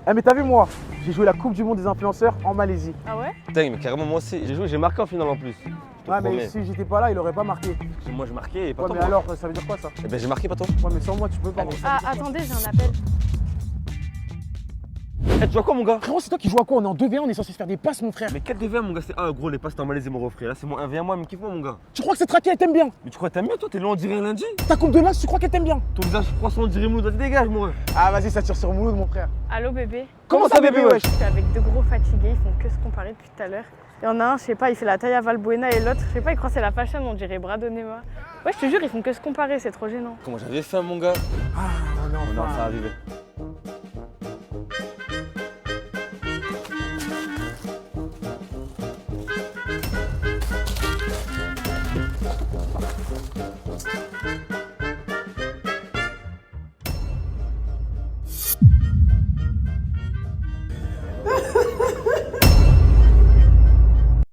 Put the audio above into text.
Eh mais t'as vu moi, j'ai joué la Coupe du Monde des influenceurs en Malaisie. Ah ouais? Putain, mais carrément, moi aussi, j'ai joué, j'ai marqué en finale en plus. Je te Ouais mais promets. si j'étais pas là, il aurait pas marqué. Moi, j'ai marqué et pas Ouais toi. mais moi. alors, ça veut dire quoi ça? Eh ben, j'ai marqué, pas toi. Ouais mais sans moi tu peux pas. Ah, attendez, j'ai un appel. Eh, tu vois quoi, mon gars? Frérot, c'est toi qui joues à quoi? On est en 2v1, on est censé se faire des passes mon frère. Mais quel DV, mon gars? C'est. Ah, gros, les passes, t'es en Malaisie, mon refrain. Là, c'est mon 1v1, moi, mais kiffe-moi, mon gars. Tu crois que cette traquée elle t'aime bien? Mais tu crois que t'aimes bien, toi? T'es loin, on dirait un lundi? Ta coupe de lynx, tu crois qu'elle t'aime bien? Ton visage croissant, on dirait Mouloud. Vas-y, dégage, mon ref. Ah vas-y, ça tire sur Mouloud mon frère. Allô bébé? Comment ça, bébé, wesh? Je suis avec deux gros fatigués, ils font que se comparer depuis tout à l'heure. Il y en a un, je sais pas, il fait la taille à Valbuena et l'autre, je sais pas, il croit que c'est la fashion, on dirait Bradonema. Ouais, je te jure, ils font que se comparer, c'est trop gênant. Comment j'avais faim, mon gars? Ah non, Non, enfin. ça arrivait.